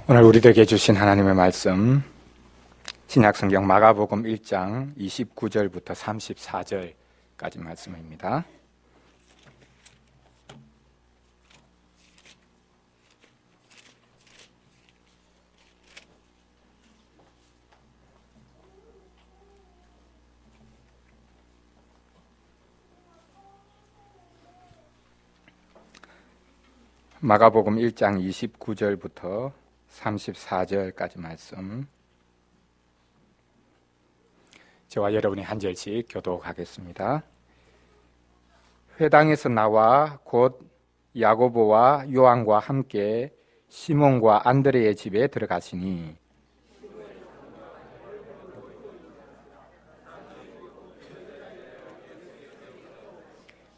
오늘 우리들에게 주신 하나님의 말씀, 신약성경 마가복음 1장 29절부터 34절까지 말씀입니다. 마가복음 1장 29절부터 34절까지 말씀, 저와 여러분이 한 절씩 교독하겠습니다. 회당에서 나와 곧 야고보와 요한과 함께 시몬과 안드레의 집에 들어가시니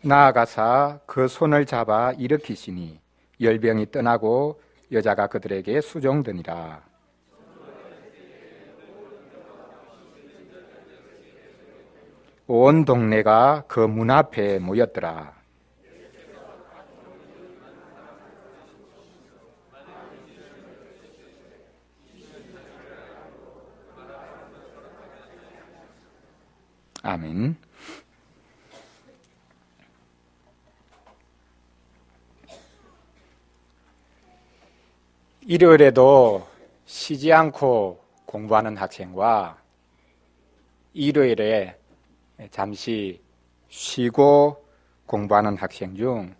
나아가사 그 손을 잡아 일으키시니 열병이 떠나고 여자가 그들에게 수종되니라. 온 동네가 그 문 앞에 모였더라. 아멘. 일요일에도 쉬지 않고 공부하는 학생과 일요일에 잠시 쉬고 공부하는 학생 중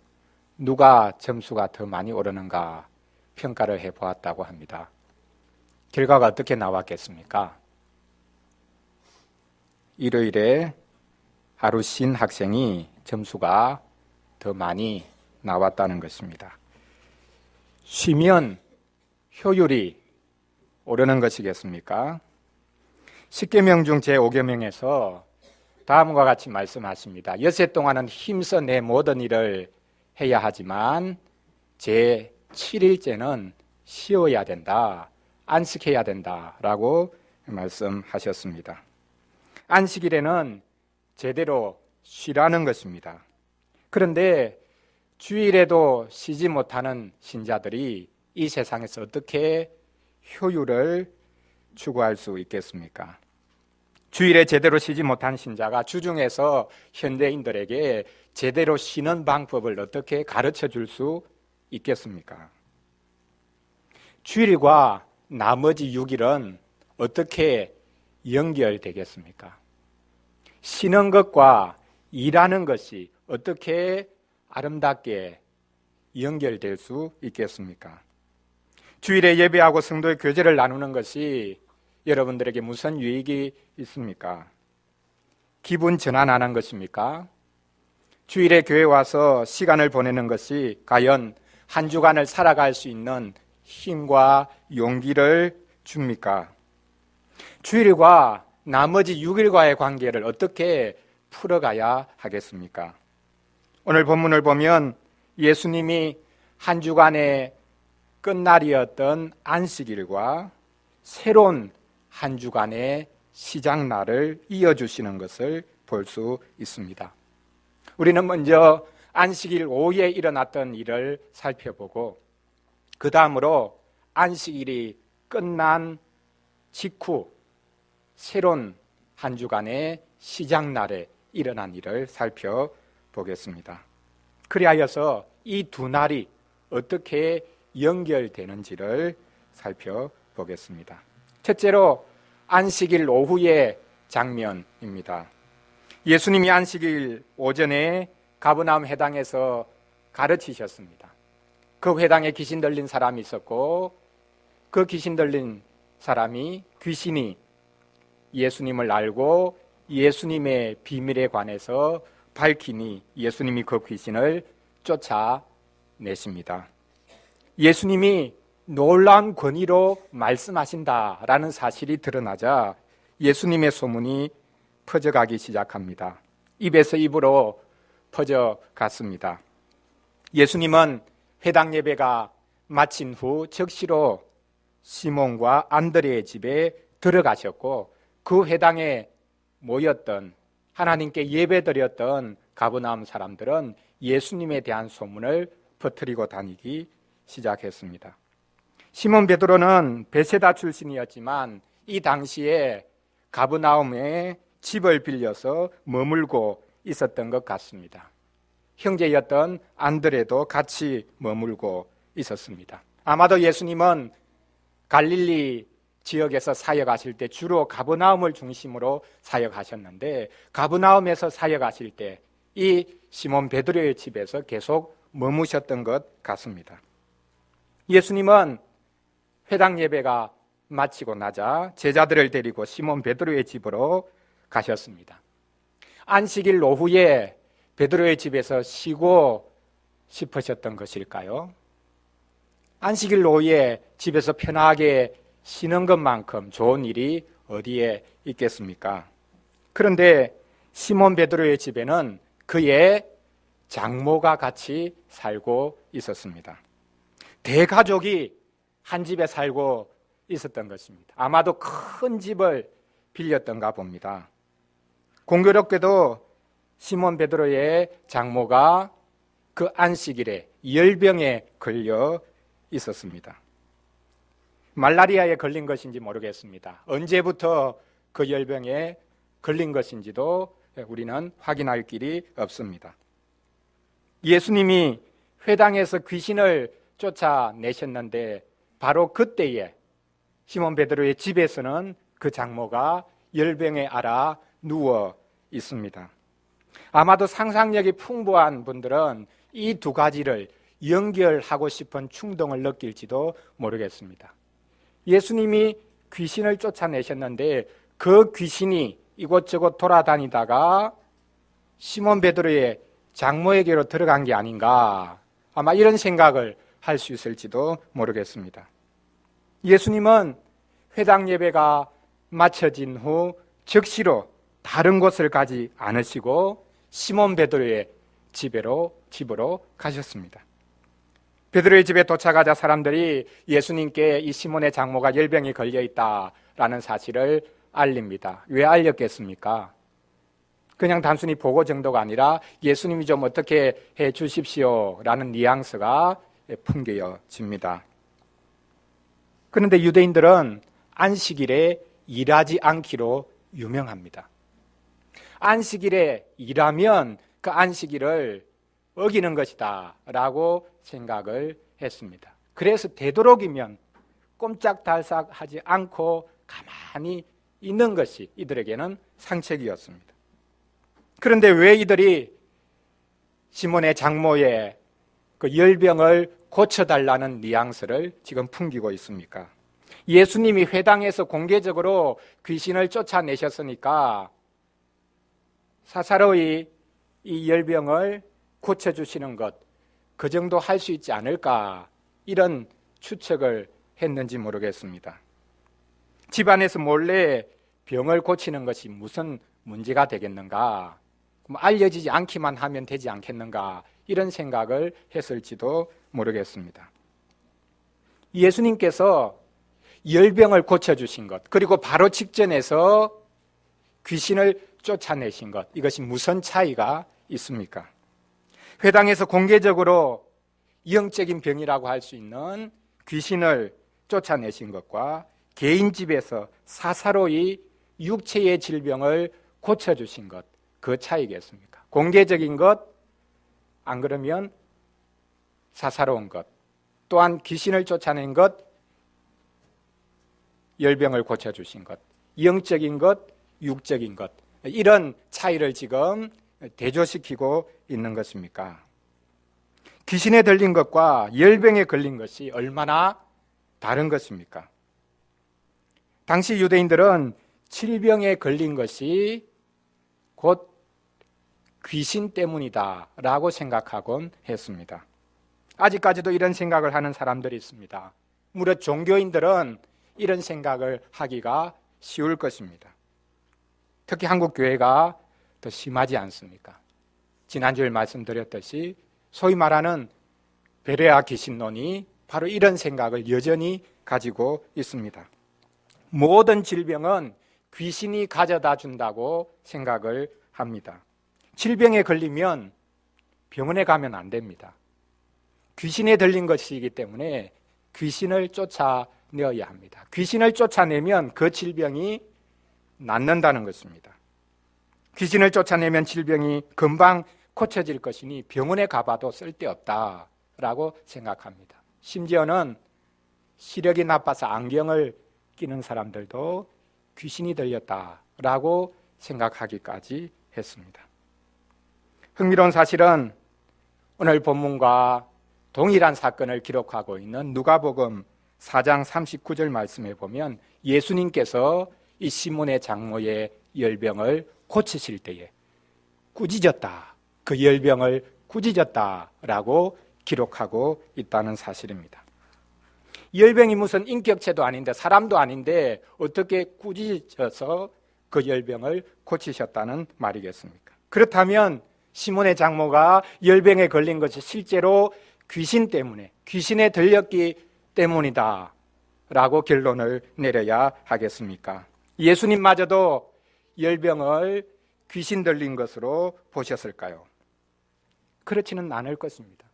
누가 점수가 더 많이 오르는가 평가를 해보았다고 합니다. 결과가 어떻게 나왔겠습니까? 일요일에 하루 쉰 학생이 점수가 더 많이 나왔다는 것입니다. 쉬면 효율이 오르는 것이겠습니까? 10계명 중 제5계명에서 다음과 같이 말씀하십니다. 엿새 동안은 힘써 내 모든 일을 해야 하지만 제7일째는 쉬어야 된다, 안식해야 된다라고 말씀하셨습니다. 안식일에는 제대로 쉬라는 것입니다. 그런데 주일에도 쉬지 못하는 신자들이 이 세상에서 어떻게 효율을 추구할 수 있겠습니까? 주일에 제대로 쉬지 못한 신자가 주중에서 현대인들에게 제대로 쉬는 방법을 어떻게 가르쳐 줄 수 있겠습니까? 주일과 나머지 6일은 어떻게 연결되겠습니까? 쉬는 것과 일하는 것이 어떻게 아름답게 연결될 수 있겠습니까? 주일에 예배하고 성도의 교제를 나누는 것이 여러분들에게 무슨 유익이 있습니까? 기분 전환하는 것입니까? 주일에 교회 와서 시간을 보내는 것이 과연 한 주간을 살아갈 수 있는 힘과 용기를 줍니까? 주일과 나머지 6일과의 관계를 어떻게 풀어가야 하겠습니까? 오늘 본문을 보면 예수님이 한 주간의 끝날이었던 안식일과 새로운 한 주간의 시작날을 이어주시는 것을 볼 수 있습니다. 우리는 먼저 안식일 오후에 일어났던 일을 살펴보고 그 다음으로 안식일이 끝난 직후 새로운 한 주간의 시작날에 일어난 일을 살펴보겠습니다. 그리하여서 이 두 날이 어떻게 연결되는지를 살펴보겠습니다. 첫째로 안식일 오후의 장면입니다. 예수님이 안식일 오전에 가버나움 회당에서 가르치셨습니다. 그 회당에 귀신 들린 사람이 있었고 그 귀신 들린 사람이 귀신이 예수님을 알고 예수님의 비밀에 관해서 밝히니 예수님이 그 귀신을 쫓아내십니다. 예수님이 놀라운 권위로 말씀하신다라는 사실이 드러나자 예수님의 소문이 퍼져가기 시작합니다. 입에서 입으로 퍼져갔습니다. 예수님은 회당 예배가 마친 후 즉시로 시몬과 안드레의 집에 들어가셨고 그 회당에 모였던 하나님께 예배드렸던 가버나움 사람들은 예수님에 대한 소문을 퍼뜨리고 다니기 시작했습니다. 시몬 베드로는 베세다 출신이었지만 이 당시에 가브나움에 집을 빌려서 머물고 있었던 것 같습니다. 형제였던 안드레도 같이 머물고 있었습니다. 아마도 예수님은 갈릴리 지역에서 사역하실 때 주로 가브나움을 중심으로 사역하셨는데 가브나움에서 사역하실 때 이 시몬 베드로의 집에서 계속 머무셨던 것 같습니다. 예수님은 회당 예배가 마치고 나자 제자들을 데리고 시몬 베드로의 집으로 가셨습니다. 안식일 오후에 베드로의 집에서 쉬고 싶으셨던 것일까요? 안식일 오후에 집에서 편하게 쉬는 것만큼 좋은 일이 어디에 있겠습니까? 그런데 시몬 베드로의 집에는 그의 장모가 같이 살고 있었습니다. 대가족이 한 집에 살고 있었던 것입니다. 아마도 큰 집을 빌렸던가 봅니다. 공교롭게도 시몬 베드로의 장모가 그 안식일에 열병에 걸려 있었습니다. 말라리아에 걸린 것인지 모르겠습니다. 언제부터 그 열병에 걸린 것인지도 우리는 확인할 길이 없습니다. 예수님이 회당에서 귀신을 쫓아내셨는데 바로 그때에 시몬 베드로의 집에서는 그 장모가 열병에 앓아 누워 있습니다. 아마도 상상력이 풍부한 분들은 이 두 가지를 연결하고 싶은 충동을 느낄지도 모르겠습니다. 예수님이 귀신을 쫓아내셨는데 그 귀신이 이곳저곳 돌아다니다가 시몬 베드로의 장모에게로 들어간 게 아닌가, 아마 이런 생각을 할 수 있을지도 모르겠습니다. 예수님은 회당 예배가 마쳐진 후 즉시로 다른 곳을 가지 않으시고 시몬 베드로의 집으로 가셨습니다. 베드로의 집에 도착하자 사람들이 예수님께 이 시몬의 장모가 열병에 걸려 있다라는 사실을 알립니다. 왜 알렸겠습니까? 그냥 단순히 보고 정도가 아니라 예수님이 좀 어떻게 해 주십시오라는 뉘앙스가 풍겨집니다. 그런데 유대인들은 안식일에 일하지 않기로 유명합니다. 안식일에 일하면 그 안식일을 어기는 것이다 라고 생각을 했습니다. 그래서 되도록이면 꼼짝달싹하지 않고 가만히 있는 것이 이들에게는 상책이었습니다. 그런데 왜 이들이 시몬의 장모의 그 열병을 고쳐달라는 뉘앙스를 지금 풍기고 있습니까? 예수님이 회당에서 공개적으로 귀신을 쫓아내셨으니까 사사로이 이 열병을 고쳐주시는 것, 그 정도 할 수 있지 않을까, 이런 추측을 했는지 모르겠습니다. 집안에서 몰래 병을 고치는 것이 무슨 문제가 되겠는가, 알려지지 않기만 하면 되지 않겠는가, 이런 생각을 했을지도 모르겠습니다. 예수님께서 열병을 고쳐주신 것, 그리고 바로 직전에서 귀신을 쫓아내신 것, 이것이 무슨 차이가 있습니까? 회당에서 공개적으로 영적인 병이라고 할 수 있는 귀신을 쫓아내신 것과 개인 집에서 사사로이 육체의 질병을 고쳐주신 것, 그 차이겠습니까? 공개적인 것, 안 그러면 사사로운 것, 또한 귀신을 쫓아낸 것, 열병을 고쳐주신 것, 영적인 것, 육적인 것, 이런 차이를 지금 대조시키고 있는 것입니까? 귀신에 들린 것과 열병에 걸린 것이 얼마나 다른 것입니까? 당시 유대인들은 질병에 걸린 것이 곧 귀신 때문이다 라고 생각하곤 했습니다. 아직까지도 이런 생각을 하는 사람들이 있습니다. 무려 종교인들은 이런 생각을 하기가 쉬울 것입니다. 특히 한국 교회가 더 심하지 않습니까? 지난주에 말씀드렸듯이 소위 말하는 베레아 귀신론이 바로 이런 생각을 여전히 가지고 있습니다. 모든 질병은 귀신이 가져다 준다고 생각을 합니다. 질병에 걸리면 병원에 가면 안 됩니다. 귀신에 들린 것이기 때문에 귀신을 쫓아내어야 합니다. 귀신을 쫓아내면 그 질병이 낫는다는 것입니다. 귀신을 쫓아내면 질병이 금방 고쳐질 것이니 병원에 가봐도 쓸데없다라고 생각합니다. 심지어는 시력이 나빠서 안경을 끼는 사람들도 귀신이 들렸다라고 생각하기까지 했습니다. 흥미로운 사실은 오늘 본문과 동일한 사건을 기록하고 있는 누가복음 4장 39절 말씀에 보면 예수님께서 이 시몬의 장모의 열병을 고치실 때에 꾸짖었다, 그 열병을 꾸짖었다라고 기록하고 있다는 사실입니다. 열병이 무슨 인격체도 아닌데 사람도 아닌데 어떻게 꾸짖어서 그 열병을 고치셨다는 말이겠습니까? 그렇다면 시몬의 장모가 열병에 걸린 것이 실제로 귀신 때문에, 귀신에 들렸기 때문이다 라고 결론을 내려야 하겠습니까? 예수님마저도 열병을 귀신 들린 것으로 보셨을까요? 그렇지는 않을 것입니다.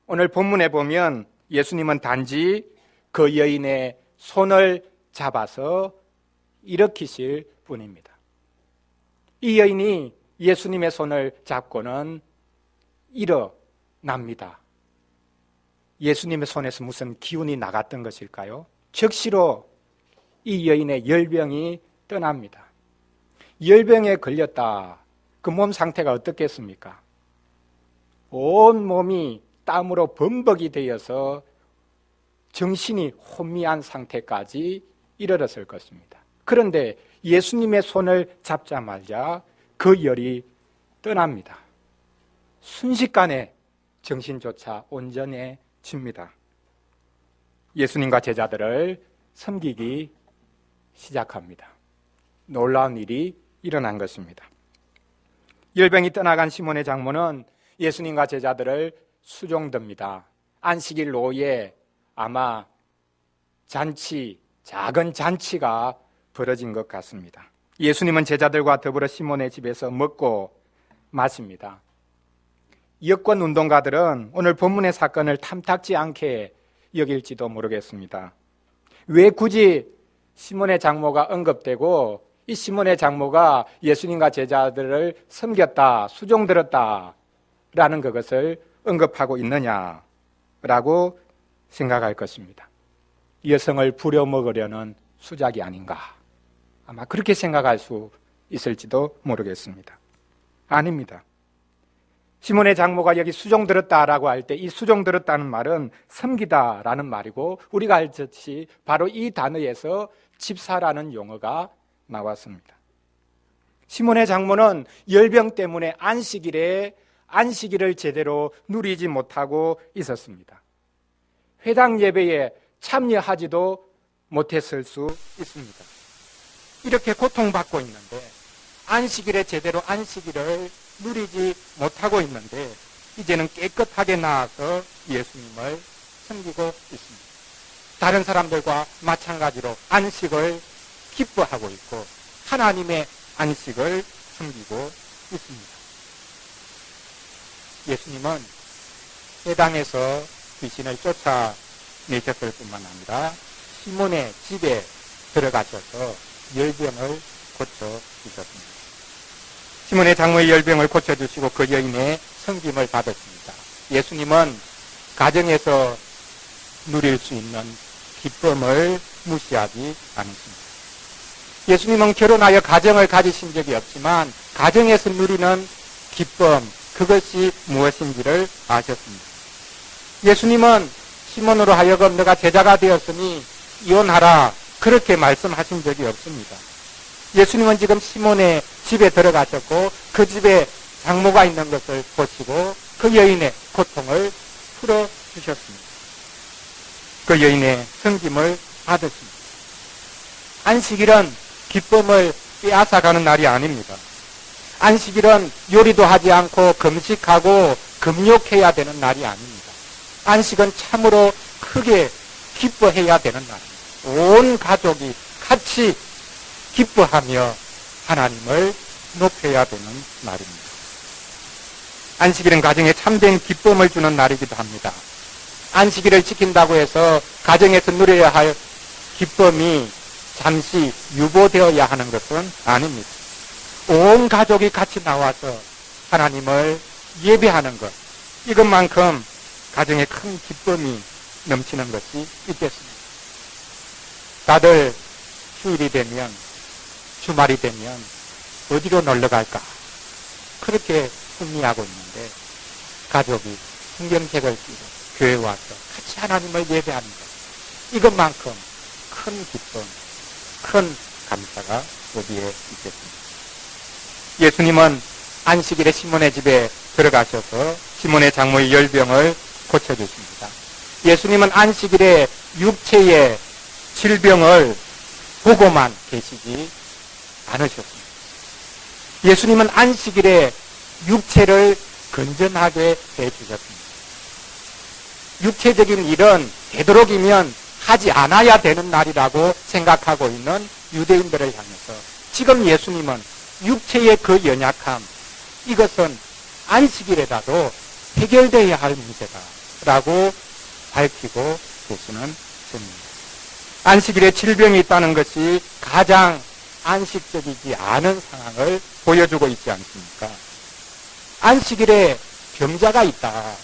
오늘 본문에 보면 예수님은 단지 그 여인의 손을 잡아서 일으키실 뿐입니다. 이 여인이 예수님의 손을 잡고는 일어납니다. 예수님의 손에서 무슨 기운이 나갔던 것일까요? 즉시로 이 여인의 열병이 떠납니다. 열병에 걸렸다. 그 몸 상태가 어떻겠습니까? 온 몸이 땀으로 범벅이 되어서 정신이 혼미한 상태까지 이르렀을 것입니다. 그런데 예수님의 손을 잡자마자 그 열이 떠납니다. 순식간에 정신조차 온전해집니다. 예수님과 제자들을 섬기기 시작합니다. 놀라운 일이 일어난 것입니다. 열병이 떠나간 시몬의 장모는 예수님과 제자들을 수종듭니다. 안식일 오후에 아마 작은 잔치가 벌어진 것 같습니다. 예수님은 제자들과 더불어 시몬의 집에서 먹고 마십니다. 여권 운동가들은 오늘 본문의 사건을 탐탁지 않게 여길지도 모르겠습니다. 왜 굳이 시몬의 장모가 언급되고 이 시몬의 장모가 예수님과 제자들을 섬겼다, 수종들었다 라는 그것을 언급하고 있느냐라고 생각할 것입니다. 여성을 부려먹으려는 수작이 아닌가, 아마 그렇게 생각할 수 있을지도 모르겠습니다. 아닙니다. 시몬의 장모가 여기 수종들었다라고 할 때 이 수종들었다는 말은 섬기다라는 말이고 우리가 알듯이 바로 이 단어에서 집사라는 용어가 나왔습니다. 시몬의 장모는 열병 때문에 안식일을 제대로 누리지 못하고 있었습니다. 회당 예배에 참여하지도 못했을 수 있습니다. 이렇게 고통받고 있는데 안식일에 제대로 안식일을 누리지 못하고 있는데 이제는 깨끗하게 나아서 예수님을 섬기고 있습니다. 다른 사람들과 마찬가지로 안식을 기뻐하고 있고 하나님의 안식을 섬기고 있습니다. 예수님은 회당에서 귀신을 쫓아내셨을 뿐만 아니라 시몬의 집에 들어가셔서 열병을 고쳐주셨습니다. 시몬의 장모의 열병을 고쳐주시고 그 여인의 섬김을 받았습니다. 예수님은 가정에서 누릴 수 있는 기쁨을 무시하지 않으십니다. 예수님은 결혼하여 가정을 가지신 적이 없지만 가정에서 누리는 기쁨, 그것이 무엇인지를 아셨습니다. 예수님은 시몬으로 하여금 너가 제자가 되었으니 이혼하라 그렇게 말씀하신 적이 없습니다. 예수님은 지금 시몬의 집에 들어가셨고 그 집에 장모가 있는 것을 보시고 그 여인의 고통을 풀어주셨습니다. 그 여인의 섬김을 받으십니다. 안식일은 기쁨을 빼앗아가는 날이 아닙니다. 안식일은 요리도 하지 않고 금식하고 금욕해야 되는 날이 아닙니다. 안식은 참으로 크게 기뻐해야 되는 날입니다. 온 가족이 같이 기뻐하며 하나님을 높여야 되는 날입니다. 안식일은 가정에 참된 기쁨을 주는 날이기도 합니다. 안식일을 지킨다고 해서 가정에서 누려야 할 기쁨이 잠시 유보되어야 하는 것은 아닙니다. 온 가족이 같이 나와서 하나님을 예배하는 것, 이것만큼 가정에 큰 기쁨이 넘치는 것이 있겠습니다. 다들 휴일이 되면, 주말이 되면 어디로 놀러 갈까? 그렇게 흥미하고 있는데 가족이 풍경책을 끼고 교회 와서 같이 하나님을 예배하는 것, 이것만큼 큰 기쁨, 큰 감사가 어디에 있겠습니까? 예수님은 안식일에 시몬의 집에 들어가셔서 시몬의 장모의 열병을 고쳐주십니다. 예수님은 안식일에 육체의 질병을 보고만 계시지 않으셨습니다. 예수님은 안식일에 육체를 건전하게 해주셨습니다. 육체적인 일은 되도록이면 하지 않아야 되는 날이라고 생각하고 있는 유대인들을 향해서 지금 예수님은 육체의 그 연약함, 이것은 안식일에라도 해결되어야 할 문제다라고 밝히고 계시는 셈입니다. 안식일에 질병이 있다는 것이 가장 안식적이지 않은 상황을 보여주고 있지 않습니까? 안식일에 병자가 있다.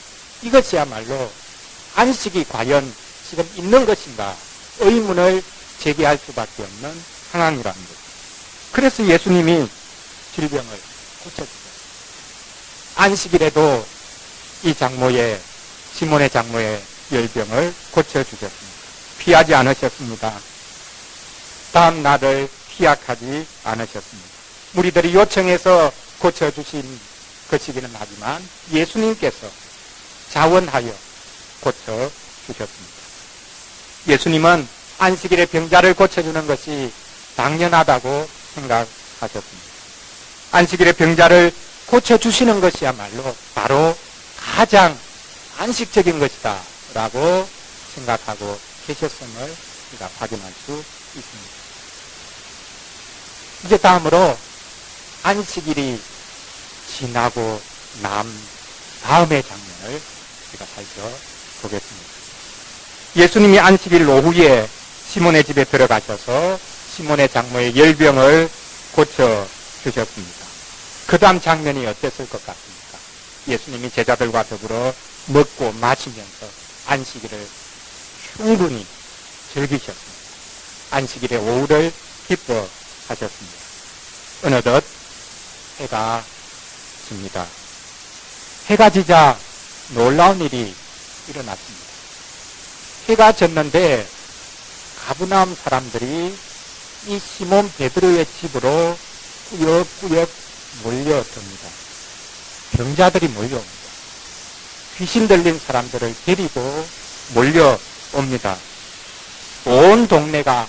이것이야말로 안식이 과연 지금 있는 것인가 의문을 제기할 수밖에 없는 상황이라는 거죠. 그래서 예수님이 질병을 고쳐주셨어요. 안식일에도 이 장모의, 시몬의 장모의 열병을 고쳐주셨습니다. 피하지 않으셨습니다. 다음 날을 피약하지 않으셨습니다. 무리들이 요청해서 고쳐주신 것이기는 하지만 예수님께서 자원하여 고쳐주셨습니다. 예수님은 안식일에 병자를 고쳐주는 것이 당연하다고 생각하셨습니다. 안식일에 병자를 고쳐주시는 것이야말로 바로 가장 안식적인 것이다 라고 생각하고 계셨음을 우리가 확인할 수 있습니다. 이제 다음으로 안식일이 지나고 다음의 장면을 우리가 살펴보겠습니다. 예수님이 안식일 오후에 시몬의 집에 들어가셔서 시몬의 장모의 열병을 고쳐주셨습니다. 그 다음 장면이 어땠을 것 같습니까? 예수님이 제자들과 더불어 먹고 마시면서 안식일을 충분히 즐기셨습니다. 안식일의 오후를 기뻐하셨습니다. 어느덧 해가 집니다. 해가 지자 놀라운 일이 일어났습니다. 해가 졌는데 가브나움 사람들이 이 시몬 베드로의 집으로 꾸역꾸역 몰려듭니다. 병자들이 몰려옵니다. 귀신 들린 사람들을 데리고 몰려옵니다. 온 동네가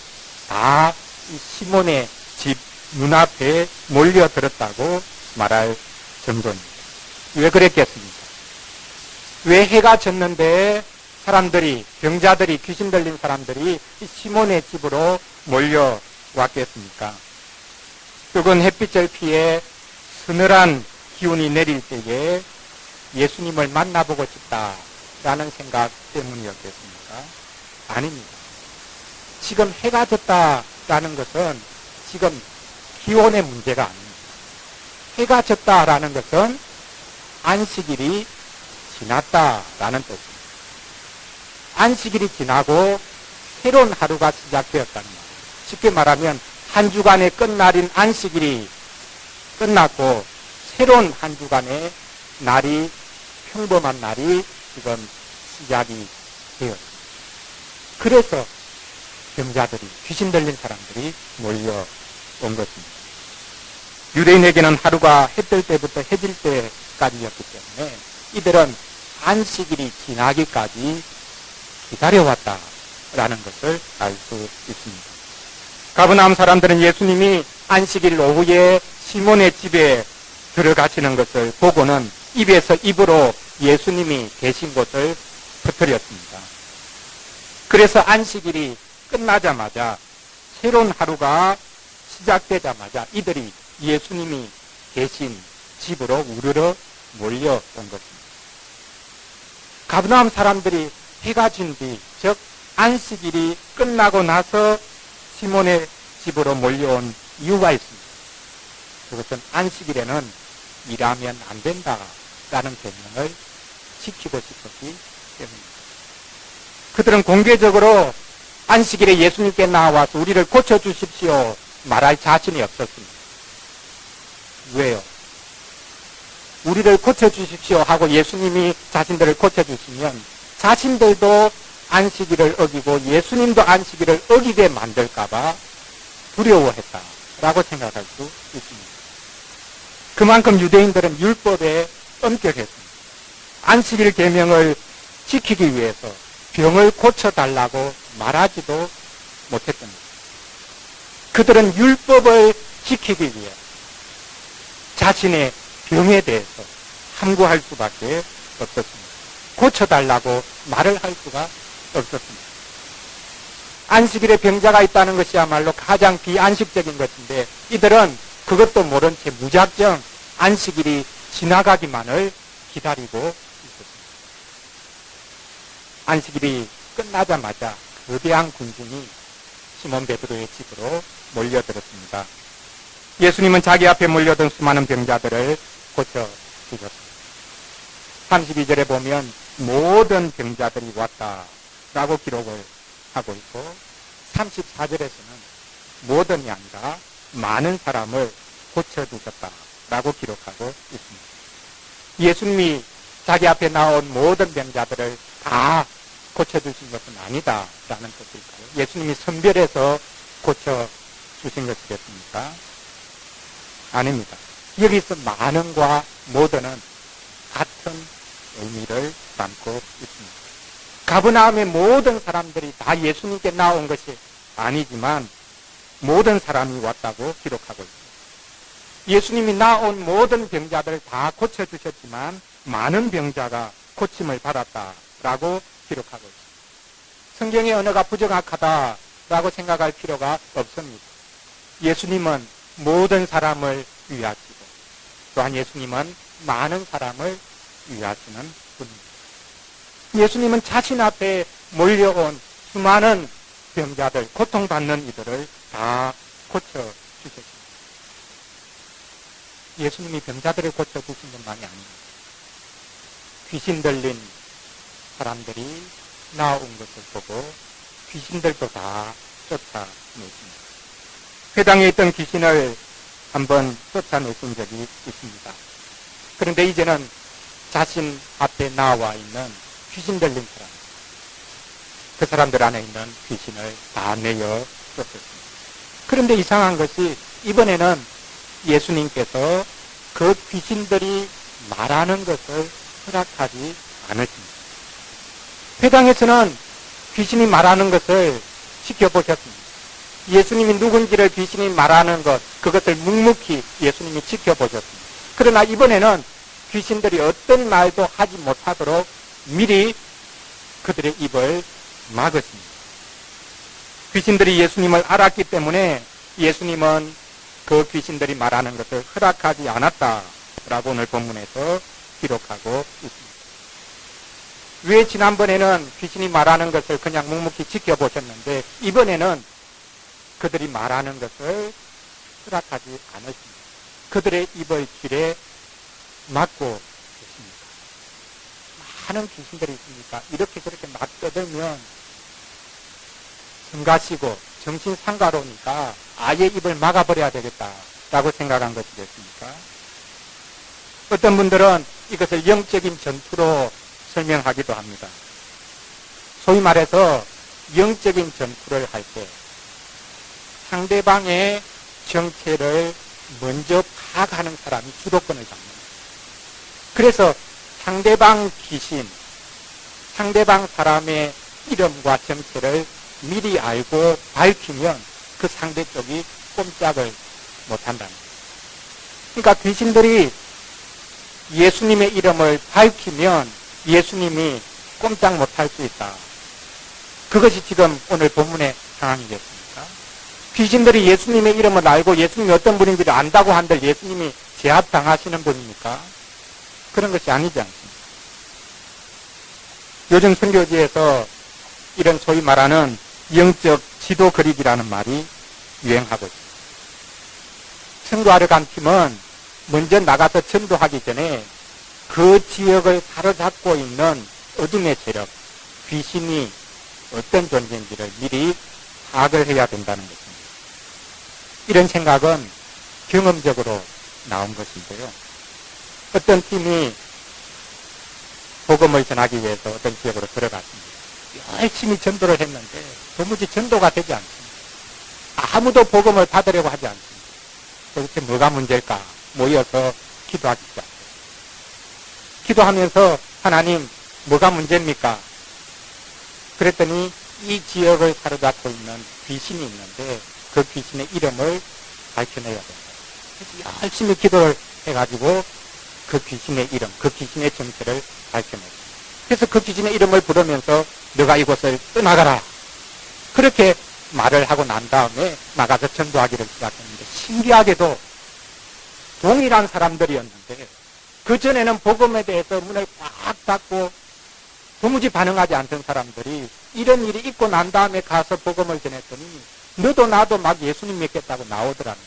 다 이 시몬의 집 눈앞에 몰려들었다고 말할 정도입니다. 왜 그랬겠습니까? 왜 해가 졌는데 사람들이, 병자들이, 귀신 들린 사람들이 이 시몬의 집으로 몰려왔겠습니까? 뜨거운 햇빛을 피해 서늘한 기운이 내릴 때에 예수님을 만나보고 싶다라는 생각 때문이었겠습니까? 아닙니다. 지금 해가 졌다라는 것은 지금 기온의 문제가 아닙니다. 해가 졌다라는 것은 안식일이 지났다라는 뜻입니다. 안식일이 지나고 새로운 하루가 시작되었다는 말. 쉽게 말하면 한 주간의 끝날인 안식일이 끝났고 새로운 한 주간의 날이, 평범한 날이 지금 시작이 되었습니다. 그래서 병자들이, 귀신 들린 사람들이 몰려온 것입니다. 유대인에게는 하루가 해 뜰 때부터 해질 때까지였기 때문에 이들은 안식일이 지나기까지 기다려왔다라는 것을 알 수 있습니다. 가브나움 사람들은 예수님이 안식일 오후에 시몬의 집에 들어가시는 것을 보고는 입에서 입으로 예수님이 계신 곳을 퍼뜨렸습니다. 그래서 안식일이 끝나자마자, 새로운 하루가 시작되자마자 이들이 예수님이 계신 집으로 우르르 몰려온 것입니다. 가브나움 사람들이 해가 진 뒤, 즉 안식일이 끝나고 나서 시몬의 집으로 몰려온 이유가 있습니다. 그것은 안식일에는 일하면 안 된다라는 계명을 지키고 싶었기 때문입니다. 그들은 공개적으로 안식일에 예수님께 나와서 우리를 고쳐주십시오 말할 자신이 없었습니다. 왜요? 우리를 고쳐주십시오 하고 예수님이 자신들을 고쳐주시면 자신들도 안식일을 어기고 예수님도 안식일을 어기게 만들까봐 두려워했다라고 생각할 수 있습니다. 그만큼 유대인들은 율법에 엄격했습니다. 안식일 계명을 지키기 위해서 병을 고쳐달라고 말하지도 못했습니다. 그들은 율법을 지키기 위해 자신의 병에 대해서 함구할 수밖에 없었습니다. 고쳐달라고 말을 할 수가 없었습니다. 안식일에 병자가 있다는 것이야말로 가장 비안식적인 것인데 이들은 그것도 모른 채 무작정 안식일이 지나가기만을 기다리고 있었습니다. 안식일이 끝나자마자 거대한 군중이 시몬 베드로의 집으로 몰려들었습니다. 예수님은 자기 앞에 몰려든 수많은 병자들을 고쳐주셨습니다. 32절에 보면 모든 병자들이 왔다라고 기록을 하고 있고 34절에서는 모든이 아니라 많은 사람을 고쳐주셨다라고 기록하고 있습니다. 예수님이 자기 앞에 나온 모든 병자들을 다 고쳐주신 것은 아니다라는 뜻일까요? 예수님이 선별해서 고쳐주신 것이겠습니까? 아닙니다. 여기서 많은과 모든은 같은 의미를 담고 있습니다. 가버나움의 모든 사람들이 다 예수님께 나온 것이 아니지만 모든 사람이 왔다고 기록하고 있습니다. 예수님이 나온 모든 병자들 다 고쳐주셨지만 많은 병자가 고침을 받았다라고 기록하고 있습니다. 성경의 언어가 부정확하다라고 생각할 필요가 없습니다. 예수님은 모든 사람을 위하시고 또한 예수님은 많은 사람을 위하시는 분입니다. 예수님은 자신 앞에 몰려온 수많은 병자들, 고통받는 이들을 다 고쳐주셨습니다. 예수님이 병자들을 고쳐주신 것만이 아닙니다. 귀신 들린 사람들이 나온 것을 보고 귀신들도 다 쫓아냈습니다. 회당에 있던 귀신을 한번 쫓아내신 적이 있습니다. 그런데 이제는 자신 앞에 나와 있는 귀신 들린 사람, 그 사람들 안에 있는 귀신을 다 내어 쫓았습니다. 그런데 이상한 것이 이번에는 예수님께서 그 귀신들이 말하는 것을 허락하지 않으십니다. 회당에서는 귀신이 말하는 것을 지켜보셨습니다. 예수님이 누군지를 귀신이 말하는 것, 그것을 묵묵히 예수님이 지켜보셨습니다. 그러나 이번에는 귀신들이 어떤 말도 하지 못하도록 미리 그들의 입을 막으십니다. 귀신들이 예수님을 알았기 때문에 예수님은 그 귀신들이 말하는 것을 허락하지 않았다라고 오늘 본문에서 기록하고 있습니다. 왜 지난번에는 귀신이 말하는 것을 그냥 묵묵히 지켜보셨는데 이번에는 그들이 말하는 것을 허락하지 않으십니다. 그들의 입을 길에 막고 있습니다. 많은 귀신들이 있으니까 이렇게 저렇게 막 떠들면 성가시고 정신 상가로우니까 아예 입을 막아버려야 되겠다라고 생각한 것이겠습니까? 어떤 분들은 이것을 영적인 전투로 설명하기도 합니다. 소위 말해서 영적인 전투를 할 때 상대방의 정체를 먼저 파악하는 사람이 주도권을 잡는다. 그래서 상대방 귀신, 상대방 사람의 이름과 정체를 미리 알고 밝히면 그 상대 쪽이 꼼짝을 못한다는 거예요. 그러니까 귀신들이 예수님의 이름을 밝히면 예수님이 꼼짝 못할 수 있다. 그것이 지금 오늘 본문의 상황이겠습니까? 귀신들이 예수님의 이름을 알고 예수님이 어떤 분인지를 안다고 한들 예수님이 제압당하시는 분입니까? 그런 것이 아니지 않습니까? 요즘 선교지에서 이런 소위 말하는 영적 지도 그리기라는 말이 유행하고 있습니다. 청구하러 간 팀은 먼저 나가서 전도하기 전에 그 지역을 사로잡고 있는 어둠의 세력, 귀신이 어떤 존재인지를 미리 파악을 해야 된다는 것입니다. 이런 생각은 경험적으로 나온 것인데요. 어떤 팀이 복음을 전하기 위해서 어떤 지역으로 들어갔습니다. 열심히 전도를 했는데 도무지 전도가 되지 않습니다. 아무도 복음을 받으려고 하지 않습니다. 도대체 뭐가 문제일까? 모여서 기도하기 시작합니다. 기도하면서 하나님 뭐가 문제입니까? 그랬더니 이 지역을 사로잡고 있는 귀신이 있는데 그 귀신의 이름을 밝혀내야 된다. 그래서 열심히 기도를 해가지고 그 귀신의 이름, 그 귀신의 정체를 밝혀내다. 그래서 그 귀신의 이름을 부르면서 너가 이곳을 떠나가라. 그렇게 말을 하고 난 다음에 나가서 전도하기를 시작했는데 신기하게도 동일한 사람들이었는데 그전에는 복음에 대해서 문을 꽉 닫고 도무지 반응하지 않던 사람들이 이런 일이 있고 난 다음에 가서 복음을 전했더니 너도 나도 막 예수님 믿겠다고 나오더라는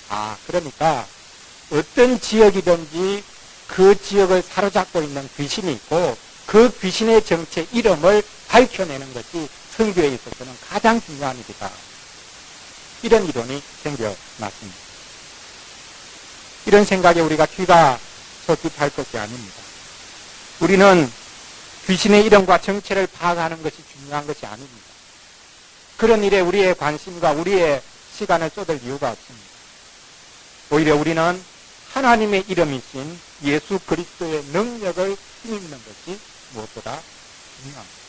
거예요. 그러니까 어떤 지역이든지 그 지역을 사로잡고 있는 귀신이 있고 그 귀신의 정체 이름을 밝혀내는 것이 선교에 있어서는 가장 중요한 일이다. 이런 이론이 생겨났습니다. 이런 생각에 우리가 귀가 솔깃할 것이 아닙니다. 우리는 귀신의 이름과 정체를 파악하는 것이 중요한 것이 아닙니다. 그런 일에 우리의 관심과 우리의 시간을 쏟을 이유가 없습니다. 오히려 우리는 하나님의 이름이신 예수 그리스도의 능력을 힘입는 것이 무엇보다 중요합니다.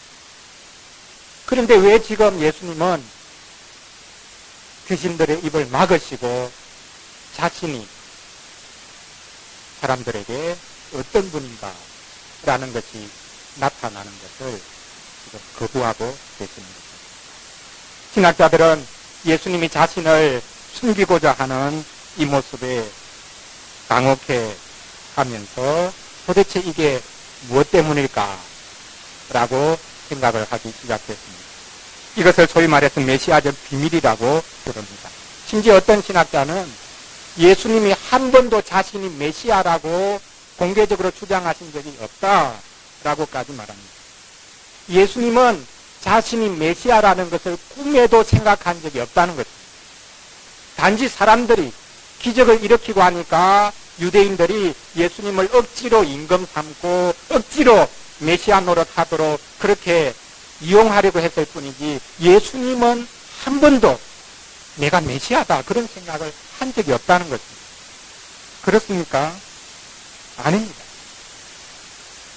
그런데 왜 지금 예수님은 귀신들의 입을 막으시고 자신이 사람들에게 어떤 분인가 라는 것이 나타나는 것을 지금 거부하고 계시는 것입니다. 신학자들은 예수님이 자신을 숨기고자 하는 이 모습에 당혹해 하면서 도대체 이게 무엇 때문일까 라고 생각을 하기 시작했습니다. 이것을 소위 말해서 메시아적 비밀이라고 부릅니다. 심지어 어떤 신학자는 예수님이 한 번도 자신이 메시아라고 공개적으로 주장하신 적이 없다라고까지 말합니다. 예수님은 자신이 메시아라는 것을 꿈에도 생각한 적이 없다는 것입니다. 단지 사람들이 기적을 일으키고 하니까 유대인들이 예수님을 억지로 임금 삼고 억지로 메시아 노릇하도록 그렇게 이용하려고 했을 뿐이지 예수님은 한 번도 내가 메시아다 그런 생각을 한 적이 없다는 것입니다. 그렇습니까? 아닙니다.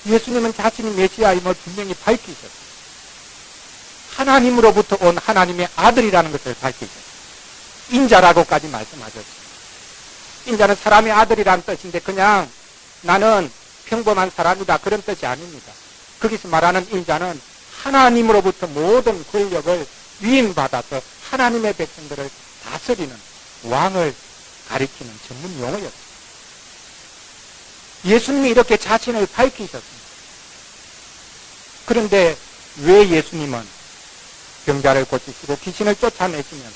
예수님은 자신이 메시아임을 분명히 밝히셨습니다. 하나님으로부터 온 하나님의 아들이라는 것을 밝히셨습니다. 인자라고까지 말씀하셨습니다. 인자는 사람의 아들이라는 뜻인데 그냥 나는 평범한 사람이다 그런 뜻이 아닙니다. 거기서 말하는 인자는 하나님으로부터 모든 권력을 위임받아서 하나님의 백성들을 다스리는 왕을 가리키는 전문 용어였습니다. 예수님이 이렇게 자신을 밝히셨습니다. 그런데 왜 예수님은 병자를 고치시고 귀신을 쫓아내시면서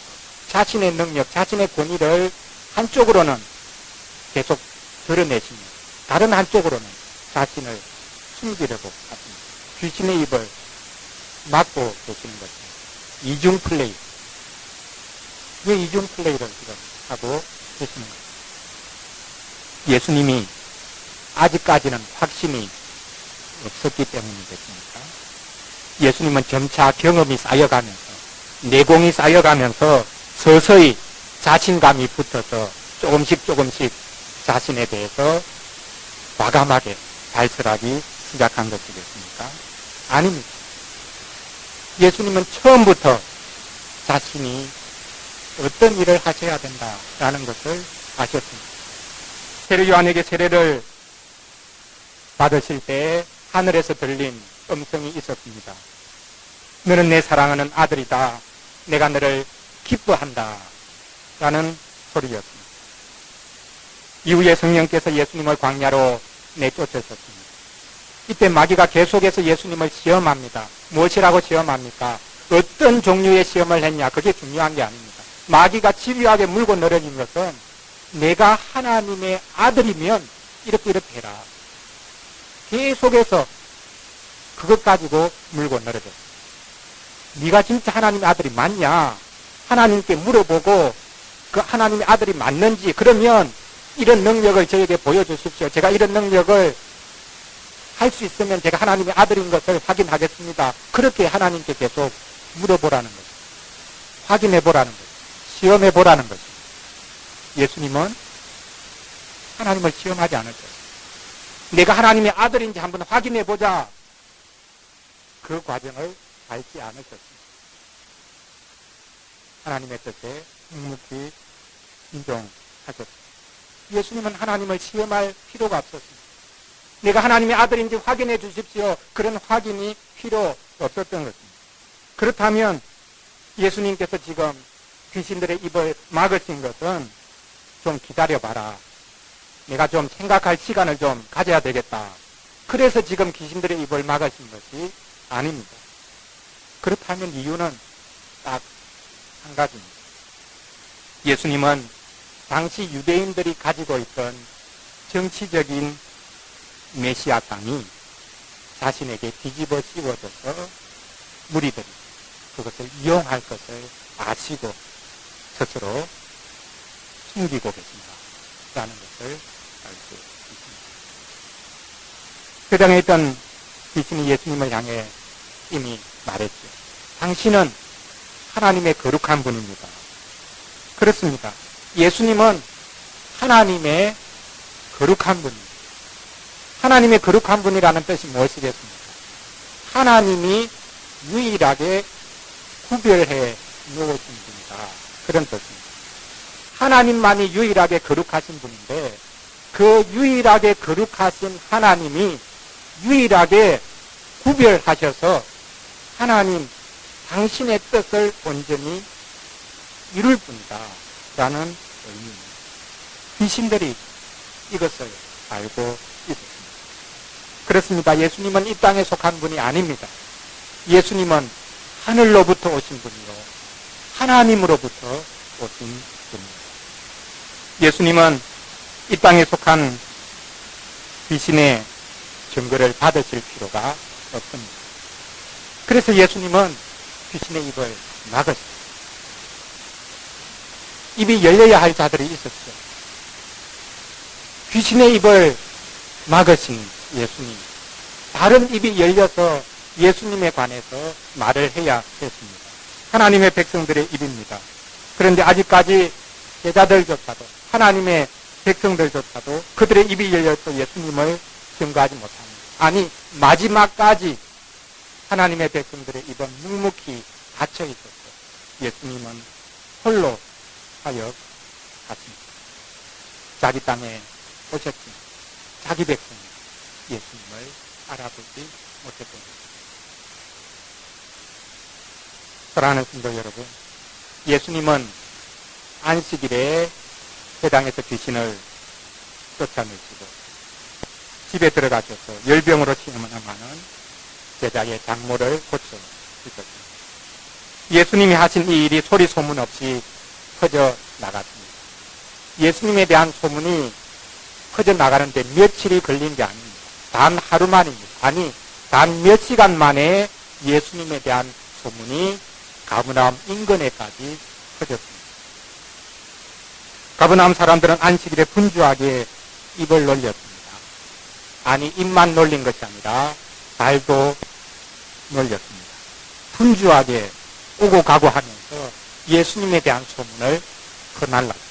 자신의 능력, 자신의 권위를 한쪽으로는 계속 드러내시며 다른 한쪽으로는 자신을 숨기려고 하십니다. 귀신의 입을 막고 계시는 것입니다. 이중 플레이. 왜 이중 플레이를 지금 하고 계시는 것입니다. 예수님이 아직까지는 확신이 없었기 때문이겠습니까? 예수님은 점차 경험이 쌓여가면서 내공이 쌓여가면서 서서히 자신감이 붙어서 조금씩 자신에 대해서 과감하게 발설하기 시작한 것이겠습니까? 아닙니다. 예수님은 처음부터 자신이 어떤 일을 하셔야 된다라는 것을 아셨습니다. 세례 요한에게 세례를 받으실 때 하늘에서 들린 음성이 있었습니다. 너는 내 사랑하는 아들이다. 내가 너를 기뻐한다. 라는 소리였습니다. 이후에 성령께서 예수님을 광야로 내쫓으셨습니다. 이때 마귀가 계속해서 예수님을 시험합니다. 무엇이라고 시험합니까? 어떤 종류의 시험을 했냐? 그게 중요한 게 아닙니다. 마귀가 집요하게 물고 늘어진 것은 내가 하나님의 아들이면 이렇게 해라. 계속해서 그것 가지고 물고 늘어졌어요. 네가 진짜 하나님의 아들이 맞냐? 하나님께 물어보고 그 하나님의 아들이 맞는지, 그러면 이런 능력을 저에게 보여주십시오. 제가 이런 능력을 할 수 있으면 제가 하나님의 아들인 것을 확인하겠습니다. 그렇게 하나님께 계속 물어보라는 거죠. 확인해보라는 거죠. 시험해보라는 거죠. 예수님은 하나님을 시험하지 않으셨어요. 내가 하나님의 아들인지 한번 확인해보자. 그 과정을 밟지 않으셨습니다. 하나님의 뜻에 묵묵히 순종하셨습니다. 예수님은 하나님을 시험할 필요가 없었습니다. 내가 하나님의 아들인지 확인해 주십시오. 그런 확인이 필요 없었던 것입니다. 그렇다면 예수님께서 지금 귀신들의 입을 막으신 것은 좀 기다려봐라. 내가 좀 생각할 시간을 좀 가져야 되겠다. 그래서 지금 귀신들의 입을 막으신 것이 아닙니다. 그렇다면 이유는 딱 한 가지입니다. 예수님은 당시 유대인들이 가지고 있던 정치적인 메시아상이 자신에게 뒤집어 씌워져서 무리들이 그것을 이용할 것을 아시고 스스로 숨기고 계신다라는 것을 알 수 있습니다. 그 당에 있던 귀신이 예수님을 향해 이미 말했죠. 당신은 하나님의 거룩한 분입니다. 그렇습니다. 예수님은 하나님의 거룩한 분입니다. 하나님의 거룩한 분이라는 뜻이 무엇이겠습니까? 하나님이 유일하게 구별해 놓으신 분이다. 그런 뜻입니다. 하나님만이 유일하게 거룩하신 분인데 그 유일하게 거룩하신 하나님이 유일하게 구별하셔서 하나님 당신의 뜻을 온전히 이룰 뿐이다 라는 의미입니다. 귀신들이 이것을 알고 있었습니다. 그렇습니다. 예수님은 이 땅에 속한 분이 아닙니다. 예수님은 하늘로부터 오신 분이요 하나님으로부터 오신 분입니다. 예수님은 이 땅에 속한 귀신의 증거를 받으실 필요가 없습니다. 그래서 예수님은 귀신의 입을 막으셨어요. 입이 열려야 할 자들이 있었죠. 귀신의 입을 막으신 예수님. 다른 입이 열려서 예수님에 관해서 말을 해야 했습니다. 하나님의 백성들의 입입니다. 그런데 아직까지 제자들조차도 하나님의 백성들조차도 그들의 입이 열려서 예수님을 증거하지 못합니다. 아니 마지막까지 하나님의 백성들의 입은 묵묵히 닫혀 있었고 예수님은 홀로 하여 갔습니다. 자기 땅에 오셨지만 자기 백성이 예수님을 알아보지 못했던 것입니다. 사랑하는 성도 여러분, 예수님은 안식일에 회당에서 귀신을 쫓아내시고 집에 들어가셔서 열병으로 시험하는 제자의 장모를 고쳐주셨습니다. 예수님이 하신 이 일이 소리 소문 없이 퍼져 나갔습니다. 예수님에 대한 소문이 퍼져 나가는데 며칠이 걸린 게 아닙니다. 단 하루 만입니다. 아니, 단 몇 시간 만에 예수님에 대한 소문이 가버나움 인근에까지 퍼졌습니다. 가버나움 사람들은 안식일에 분주하게 입을 놀렸습니다. 아니, 입만 놀린 것이 아니라 발도 놀렸습니다. 분주하게 오고 가고 하면서 예수님에 대한 소문을 퍼날랐습니다.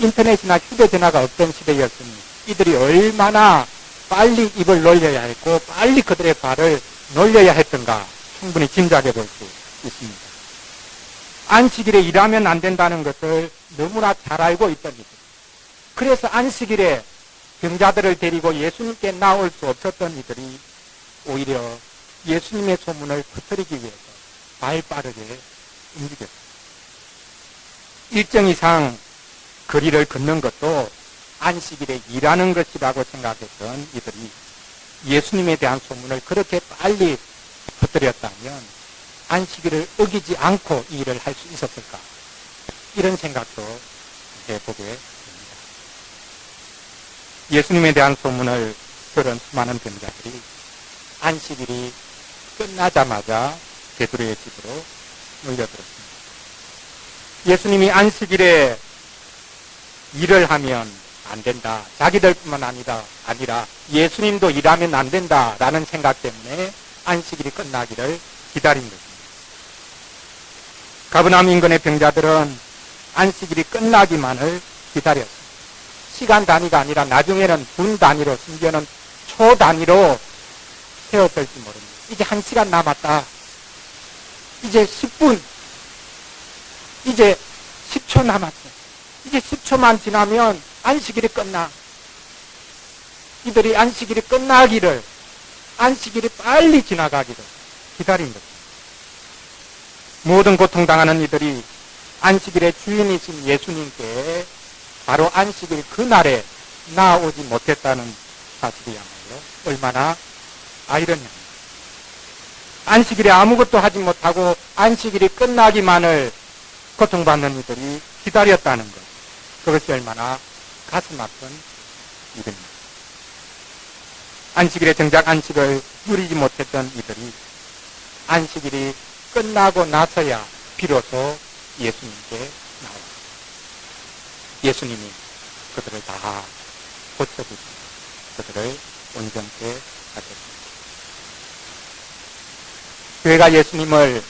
인터넷이나 휴대전화가 없던 시대였으니 이들이 얼마나 빨리 입을 놀려야 했고 빨리 그들의 발을 놀려야 했던가 충분히 짐작해 볼 수 있습니다. 안식일에 일하면 안 된다는 것을 너무나 잘 알고 있던 이들. 그래서 안식일에 병자들을 데리고 예수님께 나올 수 없었던 이들이 오히려 예수님의 소문을 퍼뜨리기 위해서 발빠르게 움직였습니다. 일정 이상 거리를 걷는 것도 안식일에 일하는 것이라고 생각했던 이들이 예수님에 대한 소문을 그렇게 빨리 퍼뜨렸다면 안식일을 어기지 않고 이 일을 할 수 있었을까? 이런 생각도 해보게 됩니다. 예수님에 대한 소문을 들은 수많은 병자들이 안식일이 끝나자마자 베드로의 집으로 몰려들었습니다. 예수님이 안식일에 일을 하면 안 된다. 자기들뿐만 아니라 예수님도 일하면 안 된다라는 생각 때문에 안식일이 끝나기를 기다린 것입니다. 가버나움 인근의 병자들은 안식일이 끝나기만을 기다렸습니다. 시간 단위가 아니라 나중에는 분 단위로, 심지어는 초 단위로 세웠을지 모릅니다. 이제 1시간 남았다. 이제 10분, 이제 10초 남았다. 이제 10초만 지나면 안식일이 끝나. 이들이 안식일이 끝나기를, 안식일이 빨리 지나가기를 기다린 것입니다. 모든 고통당하는 이들이 안식일의 주인이신 예수님께 바로 안식일 그날에 나오지 못했다는 사실이야말로 얼마나 아이러니합니다. 안식일에 아무것도 하지 못하고 안식일이 끝나기만을 고통받는 이들이 기다렸다는 것. 그것이 얼마나 가슴 아픈 일입니다. 안식일에 정작 안식을 누리지 못했던 이들이 안식일이 끝나고 나서야 비로소 예수님께 나옵니다. 예수님이 그들을 다 고쳐주시고 그들을 온전케 하셨습니다. 교회가 예수님을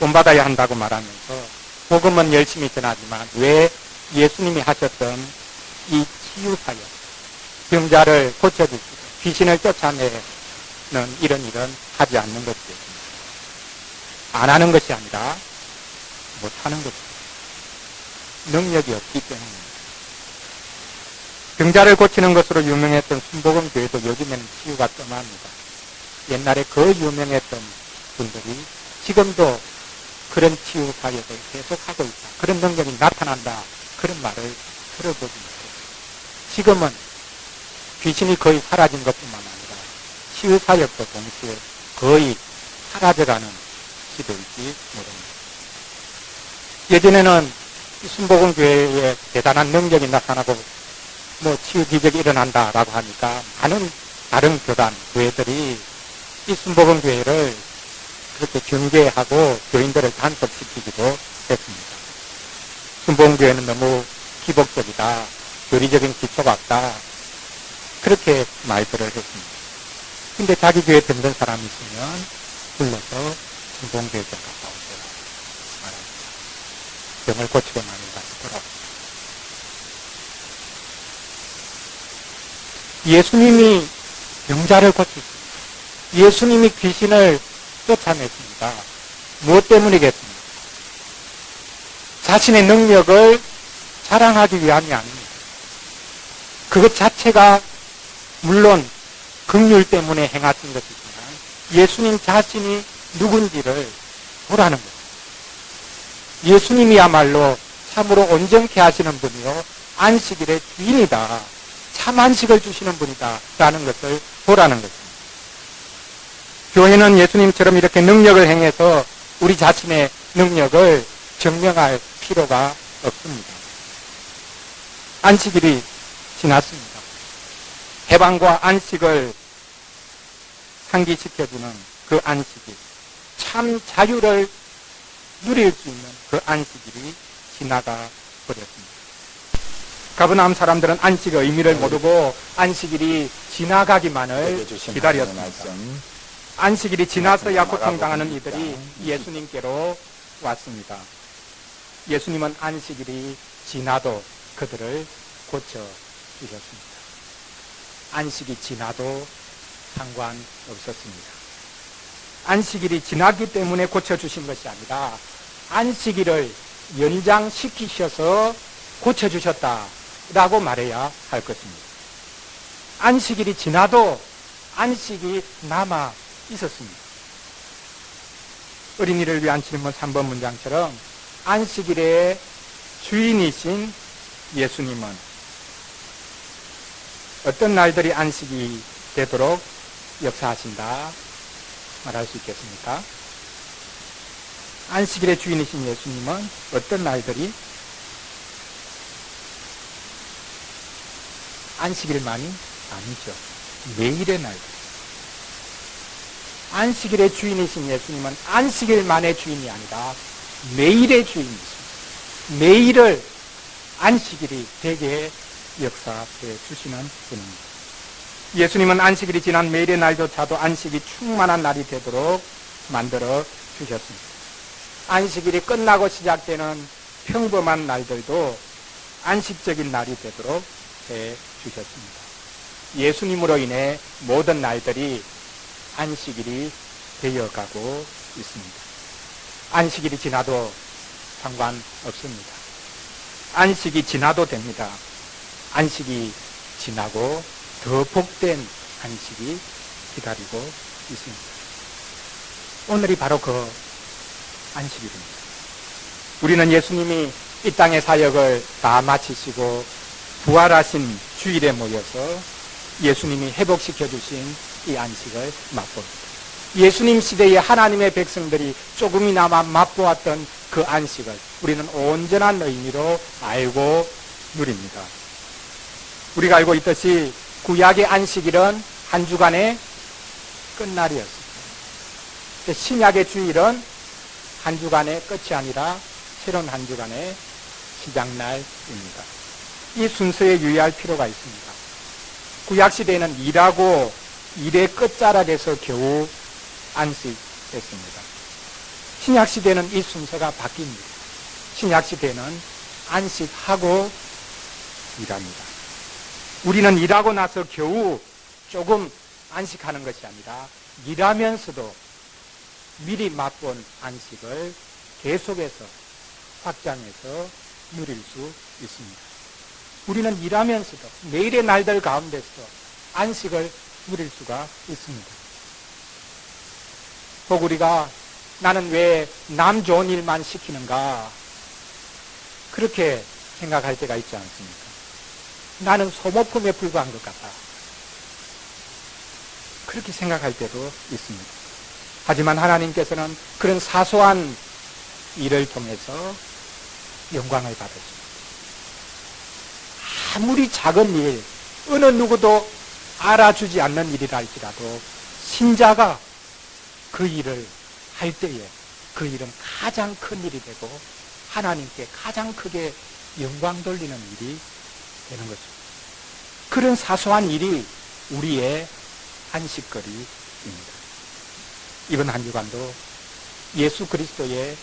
본받아야 한다고 말하면서 복음은 열심히 전하지만 왜 예수님이 하셨던 이 치유사역, 병자를 고쳐주시고 귀신을 쫓아내는 이런 일은 하지 않는 것이겠습니다. 안 하는 것이 아니라 못하는 것입니다. 능력이 없기 때문입니다. 병자를 고치는 것으로 유명했던 순복음 교회도 요즘에는 치유가 뜸합니다. 옛날에 그 유명했던 분들이 지금도 그런 치유 사역을 계속하고 있다. 그런 능력이 나타난다. 그런 말을 들어보지 못했습니다. 지금은 귀신이 거의 사라진 것뿐만 아니라 치유 사역도 동시에 거의 사라져가는 시도일지 모릅니다. 예전에는 순복음 교회에 대단한 능력이 나타나고 치유 기적이 일어난다라고 하니까 많은 다른 교단, 교회들이 이 순복음 교회를 그렇게 경계하고 교인들을 단속시키기도 했습니다. 순복음 교회는 너무 기복적이다, 교리적인 기초가 없다, 그렇게 말들을 했습니다. 근데 자기 교회에 든든 사람이 있으면 불러서 순복음 교회 좀 갔다 오세요 말합니다. 병을 고치고 나면 다시 돌아옵니다. 예수님이 병자를 고치십니다. 예수님이 귀신을 쫓아냈습니다. 무엇 때문이겠습니까? 자신의 능력을 자랑하기 위함이 아닙니다. 그것 자체가 물론 긍휼 때문에 행하신 것이지만 예수님 자신이 누군지를 보라는 것입니다. 예수님이야말로 참으로 온전케 하시는 분이요 안식일의 주인이다. 참 안식을 주시는 분이다 라는 것을 보라는 것입니다. 교회는 예수님처럼 이렇게 능력을 행해서 우리 자신의 능력을 증명할 필요가 없습니다. 안식일이 지났습니다. 해방과 안식을 상기시켜주는 그 안식일, 참 자유를 누릴 수 있는 그 안식일이 지나가 버렸습니다. 가버나움 사람들은 안식의 의미를 모르고 안식일이 지나가기만을 기다렸습니다. 안식일이 지나서야 고통당하는 이들이 예수님께로 왔습니다. 예수님은 안식일이 지나도 그들을 고쳐주셨습니다. 안식이 지나도 상관없었습니다. 안식일이 지났기 때문에 고쳐주신 것이 아니라 안식일을 연장시키셔서 고쳐주셨다라고 말해야 할 것입니다. 안식일이 지나도 안식이 남아 있었습니다. 어린이를 위한 질문 3번 문장처럼 안식일의 주인이신 예수님은 어떤 날들이 안식이 되도록 역사하신다 말할 수 있겠습니까? 안식일의 주인이신 예수님은 어떤 날들이 안식일만이 아니죠. 매일의 날들. 안식일의 주인이신 예수님은 안식일만의 주인이 아니라 매일의 주인이십니다. 매일을 안식일이 되게 역사해 주시는 분입니다. 예수님은 안식일이 지난 매일의 날조차도 안식이 충만한 날이 되도록 만들어 주셨습니다. 안식일이 끝나고 시작되는 평범한 날들도 안식적인 날이 되도록 해 주셨습니다. 예수님으로 인해 모든 날들이 안식일이 되어가고 있습니다. 안식일이 지나도 상관없습니다. 안식이 지나도 됩니다. 안식이 지나고 더 복된 안식이 기다리고 있습니다. 오늘이 바로 그 안식일입니다. 우리는 예수님이 이 땅의 사역을 다 마치시고 부활하신 주일에 모여서 예수님이 회복시켜 주신 이 안식을 맛봅니다. 예수님 시대의 하나님의 백성들이 조금이나마 맛보았던 그 안식을 우리는 온전한 의미로 알고 누립니다. 우리가 알고 있듯이 구약의 안식일은 한 주간의 끝날이었습니다. 신약의 주일은 한 주간의 끝이 아니라 새로운 한 주간의 시작날입니다. 이 순서에 유의할 필요가 있습니다. 구약시대에는 일하고 일의 끝자락에서 겨우 안식했습니다. 신약시대는 이 순서가 바뀝니다. 신약시대는 안식하고 일합니다. 우리는 일하고 나서 겨우 조금 안식하는 것이 아니라 일하면서도 미리 맛본 안식을 계속해서 확장해서 누릴 수 있습니다. 우리는 일하면서도 매일의 날들 가운데서 안식을 누릴 수가 있습니다. 혹 우리가 나는 왜 남 좋은 일만 시키는가 그렇게 생각할 때가 있지 않습니까? 나는 소모품에 불과한 것 같다. 그렇게 생각할 때도 있습니다. 하지만 하나님께서는 그런 사소한 일을 통해서 영광을 받으십니다. 아무리 작은 일, 어느 누구도 알아주지 않는 일이라 할지라도 신자가 그 일을 할 때에 그 일은 가장 큰 일이 되고 하나님께 가장 크게 영광 돌리는 일이 되는 것입니다. 그런 사소한 일이 우리의 안식거리입니다. 이번 한 주간도 예수 그리스도의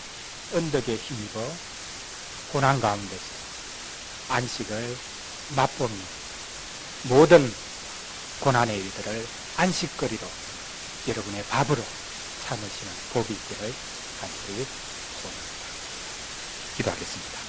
언덕에 힘입어 고난 가운데서 안식을 맛보며 모든 고난의 일들을 안식거리로 여러분의 밥으로 삼으시는 복이 있기를 간절히 소원합니다. 기도하겠습니다.